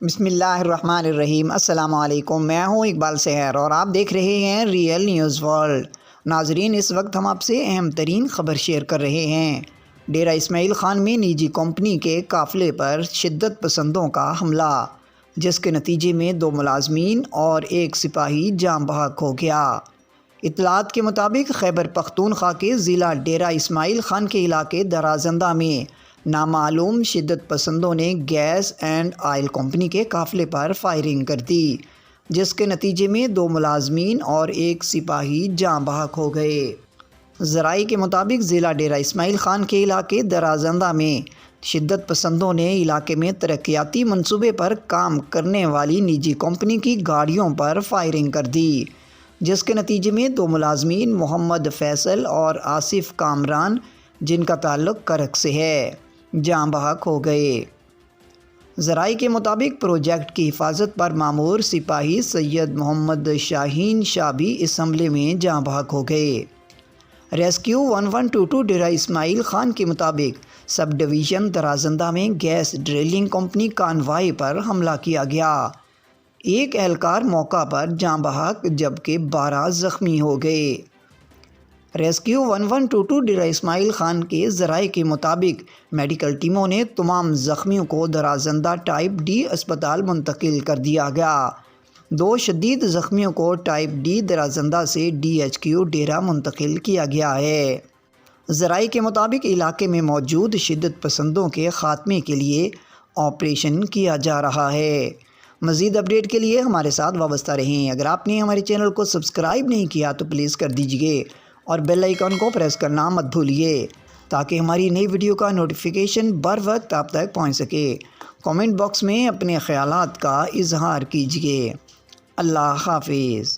بسم اللہ الرحمن الرحیم۔ السلام علیکم، میں ہوں اقبال سحر اور آپ دیکھ رہے ہیں ریئل نیوز ورلڈ۔ ناظرین، اس وقت ہم آپ سے اہم ترین خبر شیئر کر رہے ہیں۔ ڈیرہ اسماعیل خان میں نجی کمپنی کے قافلے پر شدت پسندوں کا حملہ، جس کے نتیجے میں 2 ملازمین اور 1 سپاہی جاں بحق ہو گیا۔ اطلاعات کے مطابق خیبر پختونخوا کے ضلع ڈیرہ اسماعیل خان کے علاقے درازندہ میں نامعلوم شدت پسندوں نے گیس اینڈ آئل کمپنی کے قافلے پر فائرنگ کر دی، جس کے نتیجے میں 2 ملازمین اور 1 سپاہی جاں بحق ہو گئے۔ ذرائع کے مطابق ضلع ڈیرہ اسماعیل خان کے علاقے درازندہ میں شدت پسندوں نے علاقے میں ترقیاتی منصوبے پر کام کرنے والی نجی کمپنی کی گاڑیوں پر فائرنگ کر دی، جس کے نتیجے میں 2 ملازمین محمد فیصل اور آصف کامران، جن کا تعلق کرک سے ہے، جاں بحق ہو گئے۔ ذرائع کے مطابق پروجیکٹ کی حفاظت پر مامور سپاہی سید محمد شاہین شاہ بھی اس حملے میں جاں بحق ہو گئے۔ ریسکیو 1122 ڈیرہ اسماعیل خان کے مطابق سب ڈویژن درازندہ میں گیس ڈرلنگ کمپنی کانوائی پر حملہ کیا گیا۔ 1 اہلکار موقع پر جاں بحق جبکہ 12 زخمی ہو گئے۔ ریسکیو 1122 ڈیرہ اسماعیل خان کے ذرائع کے مطابق میڈیکل ٹیموں نے تمام زخمیوں کو درازندہ ٹائپ ڈی اسپتال منتقل کر دیا گیا۔ 2 شدید زخمیوں کو ٹائپ ڈی درازندہ سے DHQ ڈیرہ منتقل کیا گیا ہے۔ ذرائع کے مطابق علاقے میں موجود شدت پسندوں کے خاتمے کے لیے آپریشن کیا جا رہا ہے۔ مزید اپڈیٹ کے لیے ہمارے ساتھ وابستہ رہیں۔ اگر آپ نے ہمارے چینل کو سبسکرائب نہیں کیا تو پلیز کر دیجیے اور بیل آئیکن کو پریس کرنا مت بھولیے تاکہ ہماری نئی ویڈیو کا نوٹیفیکیشن بر وقت آپ تک پہنچ سکے۔ کامنٹ باکس میں اپنے خیالات کا اظہار کیجیے۔ اللہ حافظ۔